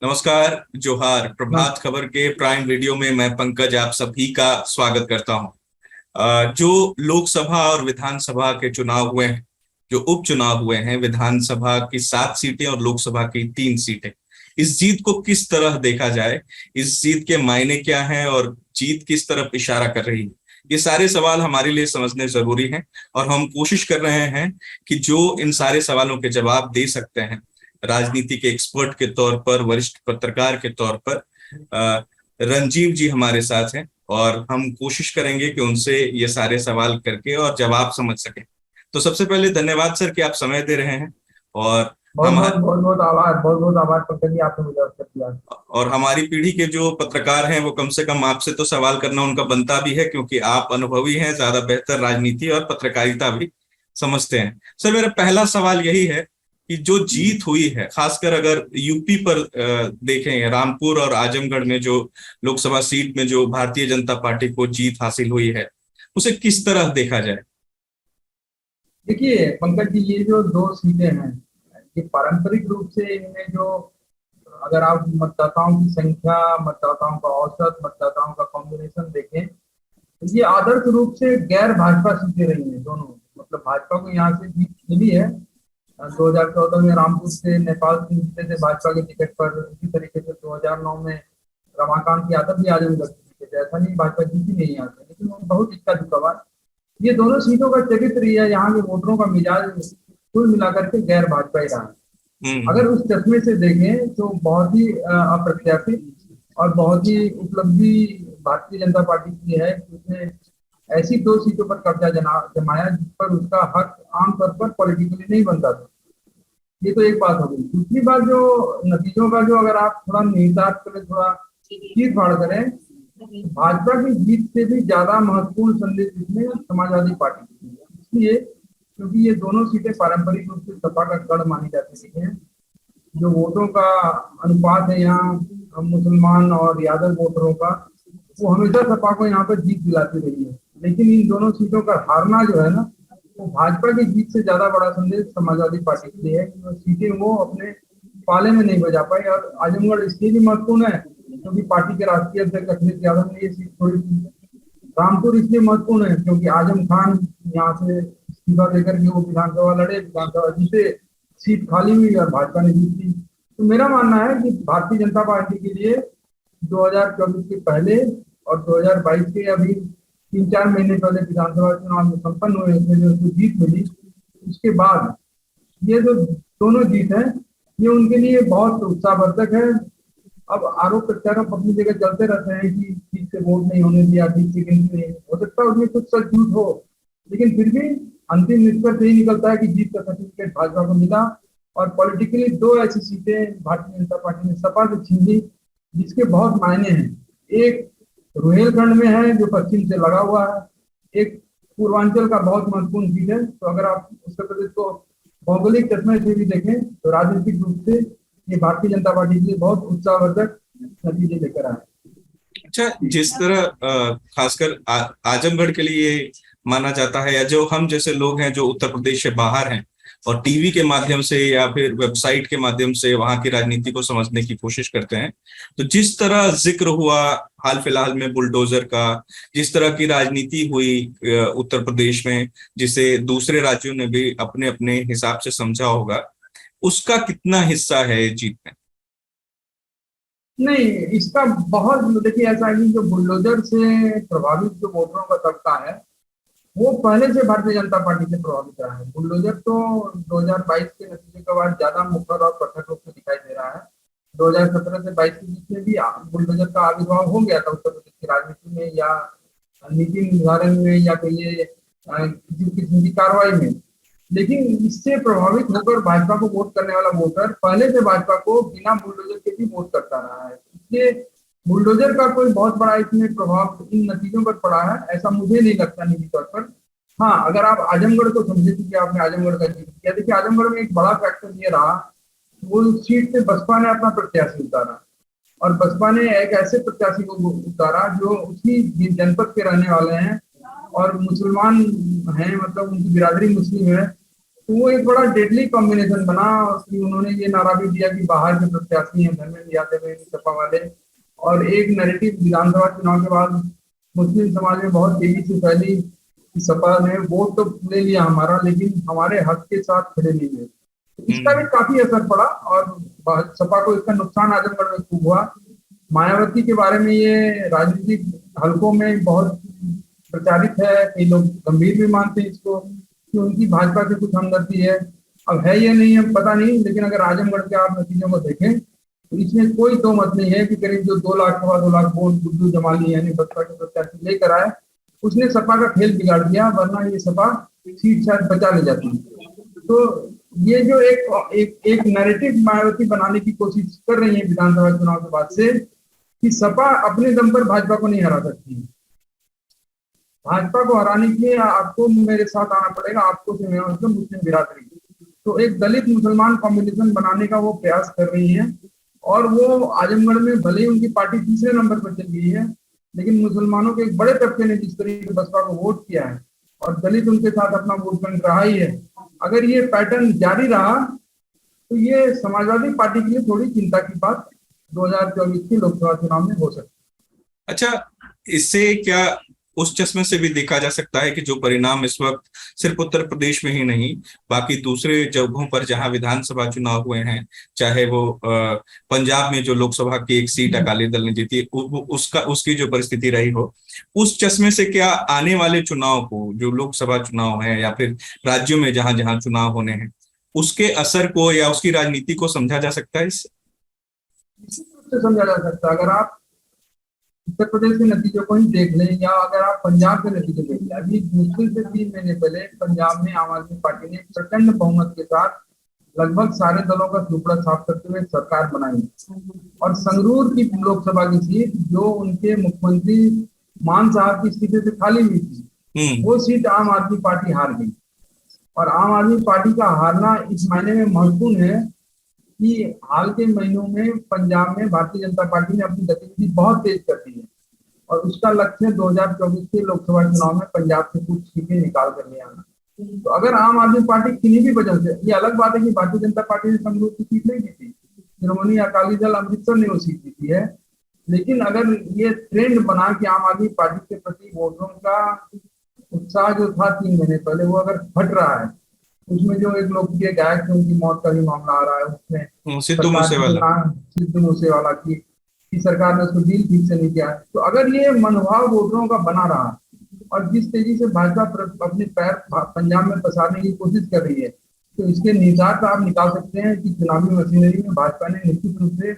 नमस्कार। जोहार हाँ। प्रभात खबर के प्राइम वीडियो में मैं पंकज आप सभी का स्वागत करता हूं। जो लोकसभा और विधानसभा के चुनाव हुए हैं, जो उपचुनाव हुए हैं, विधानसभा की 7 सीटें और लोकसभा की 3 सीटें, इस जीत को किस तरह देखा जाए, इस जीत के मायने क्या हैं और जीत किस तरफ इशारा कर रही है, ये सारे सवाल हमारे लिए समझने जरूरी हैं। और हम कोशिश कर रहे हैं कि जो इन सारे सवालों के जवाब दे सकते हैं, राजनीति के एक्सपर्ट के तौर पर, वरिष्ठ पत्रकार के तौर पर रंजीव जी हमारे साथ हैं और हम कोशिश करेंगे कि उनसे ये सारे सवाल करके और जवाब समझ सकें। तो सबसे पहले धन्यवाद सर कि आप समय दे रहे हैं। और बहुत हम बहुत बहुत बहुत आभार, बहुत बहुत आभार पंकज जी, आपने मुझे अवसर दिया। और हमारी पीढ़ी के जो पत्रकार हैं वो कम से कम आपसे तो सवाल करना उनका बनता भी है, क्योंकि आप अनुभवी हैं, ज्यादा बेहतर राजनीति और पत्रकारिता भी समझते हैं। सर, मेरा पहला सवाल यही है कि जो जीत हुई है, खासकर अगर यूपी पर देखें, रामपुर और आजमगढ़ में जो लोकसभा सीट में जो भारतीय जनता पार्टी को जीत हासिल हुई है, उसे किस तरह देखा जाए? देखिए पंकज जी, ये जो दो सीटें हैं, ये पारंपरिक रूप से इनमें जो, अगर आप मतदाताओं की संख्या, मतदाताओं का औसत, मतदाताओं का कॉम्बिनेशन देखें, तो ये आदर्श रूप से गैर भाजपा सीटें रही हैं दोनों। मतलब भाजपा को यहाँ से जीत मिली है। 2014 में रामपुर से नेपाल सिंह जीते थे भाजपा के टिकट पर। इसी तरीके से 2009 में रमाकांत यादव भी आजमगढ़ से जीते थे। ऐसा नहीं भाजपा जीती नहीं यहाँ से, लेकिन वो बहुत इक्का दुक्का बात। ये दोनों सीटों का चरित्र या यहाँ के वोटरों का मिजाज कुल मिलाकर के गैर भाजपा ही रहा है। अगर हम्म। उस चश्मे से देखें तो बहुत ही अप्रत्याशित और बहुत ही उपलब्धि भारतीय जनता पार्टी की है कि उसने ऐसी दो सीटों पर कब्जा जमाया जिस पर उसका हक आमतौर पर पॉलिटिकली नहीं बनता था। ये तो एक बात हो गई। दूसरी बात, जो नतीजों का जो अगर आप थोड़ा निहितार्थ करें, थोड़ा चीर फाड़ करें, भाजपा की जीत से भी ज्यादा महत्वपूर्ण संदेश इसमें समाजवादी पार्टी की है। इसलिए क्योंकि ये दोनों सीटें पारंपरिक रूप से सपा का गढ़ मानी जाती रही हैं। जो वोटों का अनुपात है यहाँ मुसलमान और यादव वोटरों का, वो हमेशा सपा को यहाँ पर जीत दिलाती रही है। लेकिन इन दोनों सीटों का हारना जो है ना, वो भाजपा की जीत से ज्यादा बड़ा संदेश समाजवादी पार्टी के लिए है कि वो सीटें वो अपने पाले में नहीं बजा पाई। और आजमगढ़ इसलिए भी महत्वपूर्ण है क्योंकि पार्टी के राष्ट्रीय अध्यक्ष अखिलेश यादव ने ये सीट छोड़ी थी। रामपुर इसलिए महत्वपूर्ण है क्योंकि आजम खान यहाँ से इस्तीफा देकर के वो विधानसभा लड़े, विधानसभा जीते, सीट खाली हुई और भाजपा ने जीत ली। तो मेरा मानना है कि भारतीय जनता पार्टी के लिए 2024 के पहले और 2022 के अभी 3-4 महीने पहले विधानसभा चुनाव में संपन्न हुए, इसमें जो उसको जीत मिली, उसके बाद ये जो दोनों जीत है, ये उनके लिए बहुत उत्साहवर्धक है। अब आरोप प्रत्यारोप अपनी जगह चलते रहते हैं कि ठीक से वोट नहीं होने दिया, ठीक से गिनती नहीं हो सकता, उसमें कुछ सच झूठ हो, लेकिन फिर भी अंतिम निष्कर्ष यही निकलता है कि जीत का सर्टिफिकेट भाजपा को मिला। और पॉलिटिकली दो ऐसी सीटें भारतीय जनता पार्टी ने सपा से छीन ली जिसके बहुत मायने हैं। एक रुहेलखंड में है जो पश्चिम से लगा हुआ है, एक पूर्वांचल का बहुत महत्वपूर्ण सीट है। तो अगर आप उत्तर प्रदेश को भौगोलिक चश्मे से भी देखें तो राजनीतिक रूप से ये भारतीय जनता पार्टी के लिए बहुत उत्साहवर्धक नतीजे लेकर आए। अच्छा, जिस तरह खासकर आजमगढ़ के लिए माना जाता है, या जो हम जैसे लोग हैं जो उत्तर प्रदेश से बाहर हैं और टीवी के माध्यम से या फिर वेबसाइट के माध्यम से वहां की राजनीति को समझने की कोशिश करते हैं, तो जिस तरह जिक्र हुआ हाल फिलहाल में बुलडोजर का, जिस तरह की राजनीति हुई उत्तर प्रदेश में, जिसे दूसरे राज्यों ने भी अपने अपने हिसाब से समझा होगा, उसका कितना हिस्सा है जीत में? नहीं, इसका बहुत, देखिए ऐसा है कि जो बुलडोजर से प्रभावित जो वोटरों का तबका है, वो पहले से भारतीय जनता पार्टी से प्रभावित रहा है। बुलडोजर तो 2022 के नतीजे के बाद ज्यादा मुखर और प्रकट रूप से दिखाई दे रहा है। 2017 से 22 के बीच में भी बुलडोजर का आविर्भाव हो गया था उत्तर प्रदेश की राजनीति में, या नीति निर्धारण में, या कहिए किसी किस्म की कार्रवाई में। लेकिन इससे प्रभावित होकर भाजपा को वोट करने वाला वोटर पहले से भाजपा को बिना बुलडोजर के भी वोट करता रहा है। इसलिए बुलडोजर का कोई बहुत बड़ा इसमें प्रभाव इन नतीजों पर पड़ा है, ऐसा मुझे नहीं लगता निजी तौर पर। हाँ, अगर आप आजमगढ़ को समझे कि आपने आजमगढ़ का जिक्र किया, देखिए आजमगढ़ में एक बड़ा फैक्टर ये रहा, वो सीट से बसपा ने अपना प्रत्याशी उतारा। और बसपा ने एक ऐसे प्रत्याशी को उतारा जो उसी जनपद के रहने वाले हैं और मुसलमान हैं, मतलब उनकी बिरादरी मुस्लिम है। तो वो एक बड़ा डेडली कॉम्बिनेशन बना कि उन्होंने ये नारा भी दिया कि बाहर के प्रत्याशी हैं धर्मेंद्र यादव हैं सपा वाले, और एक नैरेटिव विधानसभा चुनाव के बाद मुस्लिम समाज में बहुत तेजी से फैली कि सपा ने वोट तो ले लिया हमारा, लेकिन हमारे हक के साथ खड़े नहीं हुए। तो इसका भी काफी असर पड़ा और सपा को इसका नुकसान आजमगढ़ में खूब हुआ। मायावती के बारे में ये राजनीतिक हलकों में बहुत प्रचारित है, कई लोग गंभीर भी मानते हैं इसको कि उनकी भाजपा से कुछ हमदर्दी है। अब है ये नहीं है पता नहीं, लेकिन अगर आजमगढ़ के आप नतीजों को देखें तो इसमें कोई दो मत नहीं है कि करीब जो 2 लाख 2.25 लाख वोट गुड्डू जमाली यानी बसपा के प्रत्याशी लेकर आए, उसने सपा का खेल बिगाड़ दिया, वरना ये सपा सीट शायद बचा ले जाती। तो ये जो एक नैरेटिव मायावती बनाने की कोशिश कर रही है विधानसभा चुनाव के बाद से कि सपा अपने दम पर भाजपा को नहीं हरा सकती। भाजपा को हराने के लिए आपको मेरे साथ आना पड़ेगा, आपको से मेरा मतलब मुस्लिम बिरादरी। तो एक दलित मुसलमान कॉम्बिनेशन बनाने का वो प्रयास कर रही है, और वो आजमगढ़ में भले ही उनकी पार्टी तीसरे नंबर पर चल गई है, लेकिन मुसलमानों के एक बड़े तबके ने जिस तरीके से बसपा को वोट किया है और दलित उनके साथ अपना वोट बैंक रहा ही है, अगर ये पैटर्न जारी रहा तो ये समाजवादी पार्टी के लिए थोड़ी चिंता की बात 2024 के लोकसभा चुनाव में हो सकती है। अच्छा, इससे क्या उस चश्मे से भी देखा जा सकता है कि जो परिणाम इस वक्त सिर्फ उत्तर प्रदेश में ही नहीं बाकी दूसरे जगहों पर जहां विधानसभा चुनाव हुए हैं, चाहे वो पंजाब में जो लोकसभा की एक सीट अकाली दल ने जीती उसकी जो परिस्थिति रही हो, उस चश्मे से क्या आने वाले चुनाव को, जो लोकसभा चुनाव है या फिर राज्यों में जहां जहां चुनाव होने हैं, उसके असर को या उसकी राजनीति को समझा जा सकता है? इससे निश्चित रूप से समझा जा सकता है। अगर आप उत्तर प्रदेश के नतीजों को ही देख लें या अगर आप पंजाब के नतीजे देख लें, अभी मुश्किल से 3 महीने पहले पंजाब में आम आदमी पार्टी ने प्रचंड बहुमत के साथ लगभग सारे दलों का टुकड़ा साफ करते हुए सरकार बनाई, और संगरूर की लोकसभा की सीट जो उनके मुख्यमंत्री मान साहब की स्थिति से खाली हुई थी, वो सीट आम आदमी पार्टी हार गई। और आम आदमी पार्टी का हारना इस मायने में महत्वपूर्ण है कि हाल के महीनों में पंजाब में भारतीय जनता पार्टी ने अपनी गतिविधि बहुत तेज कर दी है, और उसका लक्ष्य 2024 के लोकसभा चुनाव में पंजाब से कुछ सीटें निकाल कर ले आना। तो अगर आम आदमी पार्टी किन्हीं भी वजह से, ये अलग बात है कि भारतीय जनता पार्टी ने संगरूर की सीट नहीं जीती, शिरोमणि अकाली दल अमृतसर ने वो सीट जीती है, लेकिन अगर ये ट्रेंड बना कि आम आदमी पार्टी के प्रति वोटरों का उत्साह जो था 3 महीने पहले वो अगर घट रहा है, उसमें जो एक लोकप्रिय गायक थे उनकी मौत का भी मामला आ रहा है, उसमें सिद्धू मूसेवाला की सरकार ने उसको डील ठीक से नहीं किया है। तो अगर ये मनोभाव वोटरों का बना रहा और जिस तेजी से भाजपा अपने पैर पंजाब में पसारने की कोशिश कर रही है, तो इसके निहितार्थ आप निकाल सकते हैं कि चुनावी मशीनरी में भाजपा ने निश्चित रूप से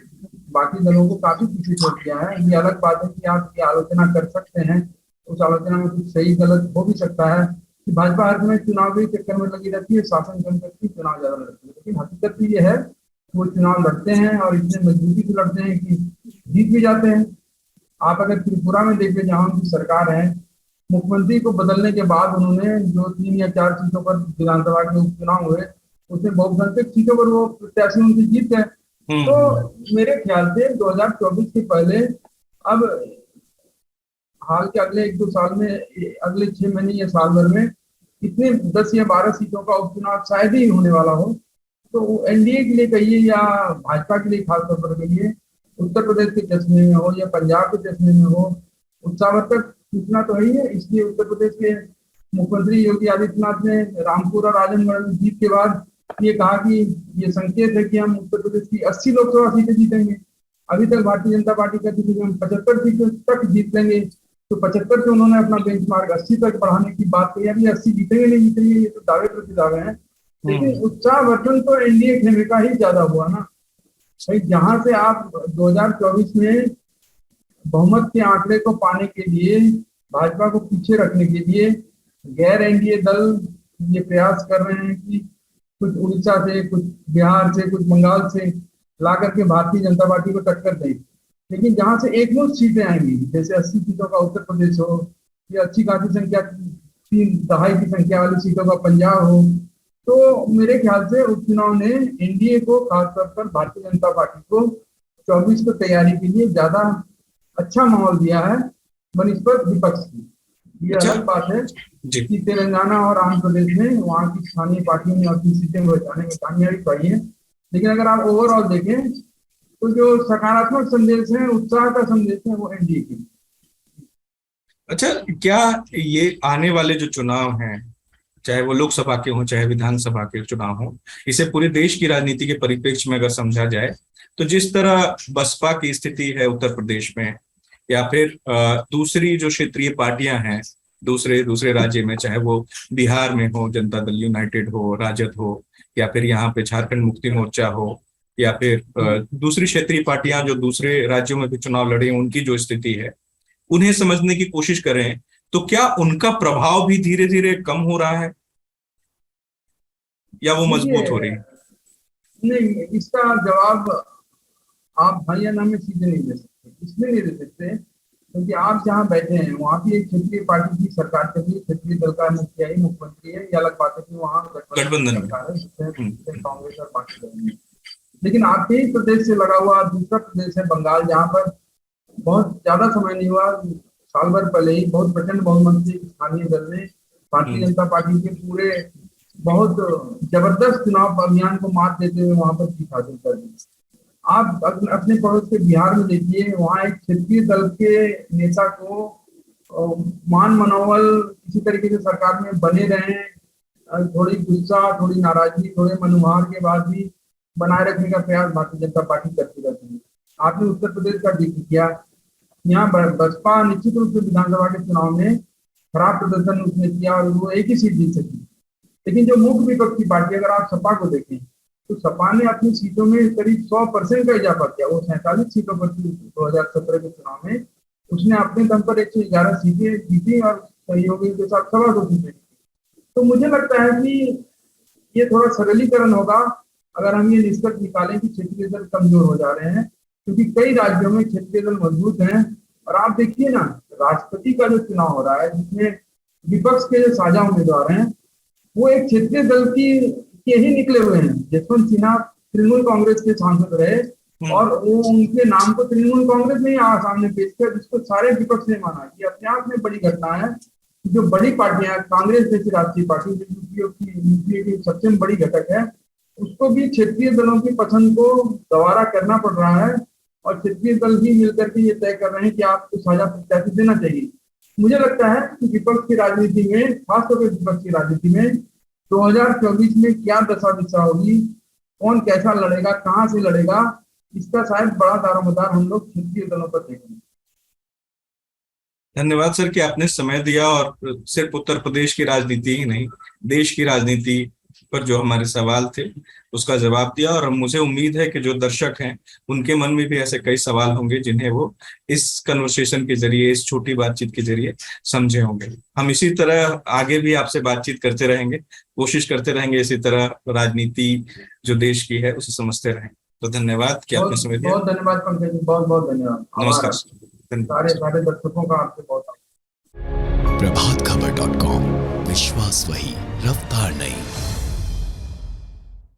बाकी दलों को काफी पीछे छोड़ दिया है। ये अलग बात है कि आप ये आलोचना कर सकते हैं, उस आलोचना में कुछ सही गलत हो भी सकता है कि भाजपा हर समय चुनावी चक्कर में लगी रहती है, शासन कम करती है, चुनाव ज्यादा लड़ती है, लेकिन हकीकत भी ये है वो चुनाव लड़ते हैं और इतने मजबूती से लड़ते हैं कि जीत भी जाते हैं। आप अगर त्रिपुरा में देखिए जहां उनकी सरकार है, मुख्यमंत्री को बदलने के बाद उन्होंने जो 3 या 4 सीटों पर विधानसभा के उपचुनाव हुए, उसमें बहुसंख्यक सीटों पर वो प्रत्याशी उनकी जीत गए। तो मेरे ख्याल से 2024 के पहले अब हाल के अगले 1-2 साल में, अगले 6 महीने या साल भर में इतने 10 या 12 सीटों का उपचुनाव शायद ही होने वाला हो। तो एनडीए के लिए कहिए या भाजपा के लिए खासतौर पर कहिए, उत्तर प्रदेश के चश्मे में हो या पंजाब के चश्मे में हो, उत्साहवर्धक सूचना तो है ही है। इसलिए उत्तर प्रदेश के मुख्यमंत्री योगी आदित्यनाथ ने रामपुर और आजमगढ़ में जीत के बाद ये कहा कि ये संकेत है कि हम उत्तर प्रदेश की 80 लोकसभा सीटें जीतेंगे। अभी तक भारतीय जनता पार्टी कहती थी कि हम 75 सीटों तक जीत लेंगे, तो 75 से उन्होंने अपना बेंचमार्क 80 तक बढ़ाने की बात कही। अभी 80 जीतेंगे नहीं जीतेंगे ये तो दावे प्रति दावे हैं, लेकिन उत्साहवर्धन तो एनडीए खेमे का ही ज्यादा हुआ ना भाई। जहां से आप 2024 में बहुमत के आंकड़े को पाने के लिए, भाजपा को पीछे रखने के लिए गैर एनडीए दल ये प्रयास कर रहे हैं कि कुछ उड़ीसा से, कुछ बिहार से, कुछ बंगाल से ला करके भारतीय जनता पार्टी को टक्कर दें, लेकिन जहां से एकमुश्त सीटें आएंगी, जैसे 80 सीटों का उत्तर प्रदेश हो या अच्छी खासी संख्या 3-2.5 की संख्या वाली सीटों का पंजाब हो, तो मेरे ख्याल से उपचुनाव ने एनडीए को, खासतौर पर भारतीय जनता पार्टी को 24 को तैयारी के लिए ज्यादा अच्छा माहौल दिया है बनस्पत विपक्ष की। ये अच्छा। अलग बात है जी कि तेलंगाना और आंध्र प्रदेश में वहाँ की स्थानीय पार्टियों ने अपनी सीटें बचाने में कामयाबी पाई है। लेकिन अगर आप ओवरऑल देखें तो जो सकारात्मक संदेश है, उत्साह का संदेश है, वो एनडीए की। अच्छा, क्या ये आने वाले जो चुनाव हैं, चाहे वो लोकसभा के हों चाहे विधानसभा के चुनाव हों, इसे पूरे देश की राजनीति के परिप्रेक्ष्य में अगर समझा जाए तो जिस तरह बसपा की स्थिति है उत्तर प्रदेश में, या फिर दूसरी जो क्षेत्रीय पार्टियां हैं दूसरे दूसरे राज्य में, चाहे वो बिहार में हो जनता दल यूनाइटेड हो, राजद हो, या फिर यहाँ पे झारखंड मुक्ति मोर्चा हो, या फिर दूसरी क्षेत्रीय पार्टियां जो दूसरे राज्यों में भी चुनाव लड़ी हैं, उनकी जो स्थिति है उन्हें समझने की कोशिश करें, तो क्या उनका प्रभाव भी धीरे धीरे कम हो रहा है या वो मजबूत हो रही देखिए, है? नहीं, इसका जवाब आप हाँ या ना में सीधे नहीं दे सकते। इसलिए नहीं दे सकते क्योंकि आप जहाँ बैठे हैं वहाँ भी एक क्षेत्रीय पार्टी की सरकार चल रही है, क्षेत्रीय दल का मुखिया ही मुख्यमंत्री है। ये अलग बात है कि वहाँ गठबंधन की गठबंधन में। सरकार है जिसमें हम्म, कांग्रेस और बाकी दल हैं। लेकिन आपके ही प्रदेश से लगा हुआ दूसरा प्रदेश है बंगाल, जहाँ पर बहुत ज्यादा समय नहीं हुआ, साल भर पहले ही बहुत प्रचंड बहुमत से स्थानीय दल ने भारतीय हम्म, जनता पार्टी के पूरे बहुत जबरदस्त चुनाव अभियान को मात देते हुए वहां पर जीत हासिल कर दी। आप अपने पड़ोस के बिहार में देखिए, वहां एक क्षेत्रीय दल के नेता को मान मनोबल किसी तरीके से सरकार में बने रहे, थोड़ी गुस्सा, थोड़ी नाराजगी, थोड़े मनोभार के बाद भी बनाए रखने का प्रयास भारतीय जनता पार्टी करती रहती है। आपने उत्तर प्रदेश का जिक्र किया, यहाँ बसपा निश्चित रूप से विधानसभा के चुनाव में खराब प्रदर्शन उसने किया और वो एक ही सीट जीत सकी। लेकिन जो मुख्य विपक्षी पार्टी, अगर आप सपा को देखें तो सपा ने अपनी सीटों में करीब 100% का इजाफा किया। वो 47 सीटों पर थी 2017 के चुनाव में, उसने अपने दम पर 111 सीटें जीती और सहयोगियों के साथ 125 सीटें जीती। तो मुझे लगता है कि ये थोड़ा सरलीकरण होगा अगर हम ये निष्कर्ष निकालें कि क्षेत्रीय दल कमजोर हो जा रहे हैं, क्योंकि कई राज्यों में क्षेत्रीय दल मजबूत हैं। और आप देखिए ना, राष्ट्रपति का जो चुनाव हो रहा है जिसमें विपक्ष के जो साझा उम्मीदवार हैं वो एक क्षेत्रीय दल के ही निकले हुए हैं। जसवंत सिन्हा तृणमूल कांग्रेस के सांसद रहे और वो उनके नाम को तृणमूल कांग्रेस ने सामने पेश किया, जिसको सारे विपक्ष ने माना। ये अपने आप में बड़ी घटना है। जो बड़ी पार्टियां, कांग्रेस जैसी राष्ट्रीय पार्टी जो यूपीए की सबसे बड़ी घटक है, उसको भी क्षेत्रीय दलों की पसंद को गवारा करना पड़ रहा है और क्षेत्रीय दल ही मिलकर के ये तय कर रहे हैं कि आपको साझा प्रत्याशी देना चाहिए। मुझे लगता है कि विपक्ष की राजनीति में, खासतौर पर विपक्ष की राजनीति में 2024 में क्या दशा दिशा होगी, कौन कैसा लड़ेगा, कहां से लड़ेगा, इसका शायद बड़ा दारोमदार हम लोग क्षेत्रीय दलों पर देखेंगे। धन्यवाद सर कि आपने समय दिया और सिर्फ उत्तर प्रदेश की राजनीति ही नहीं, देश की राजनीति पर जो हमारे सवाल थे उसका जवाब दिया। और मुझे उम्मीद है कि जो दर्शक हैं उनके मन में भी ऐसे कई सवाल होंगे जिन्हें वो इस कन्वर्सेशन के जरिए, इस छोटी बातचीत के जरिए समझे होंगे। हम इसी तरह आगे भी आपसे बातचीत करते रहेंगे, कोशिश करते रहेंगे इसी तरह राजनीति जो देश की है उसे समझते रहें। तो धन्यवाद कि आपने समय दिया। बहुत धन्यवाद पंकज जी, बहुत बहुत धन्यवाद। नमस्कार। सारे दर्शकों का आपसे बहुत। प्रभात खबर.com, विश्वास वही, रफ्तार नहीं।